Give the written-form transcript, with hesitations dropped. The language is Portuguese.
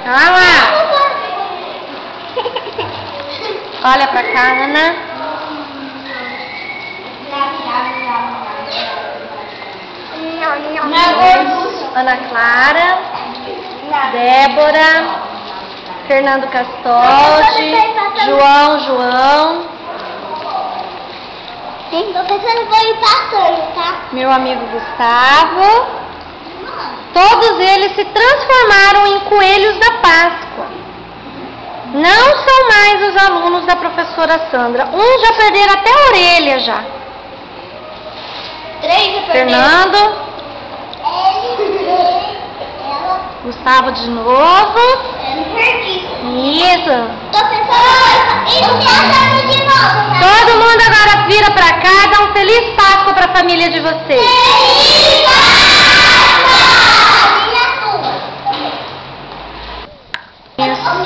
Olha lá. Olha pra cá, Ana. Ana Clara, Débora, Fernando Castotti, João. Tô pensando que vou ir passando, tá? Meu amigo Gustavo. Todos eles se transformaram em coelhos da Páscoa. Não são mais os alunos da professora Sandra. Uns já perderam até a orelha já. 3 já perderam. Fernando. Gustavo de novo. Eu não perdi. Isso. Tô pensando em ir passando de novo, tá? Todo mundo agora vira pra cá e dá um feliz Páscoa pra família de vocês. Feliz Páscoa!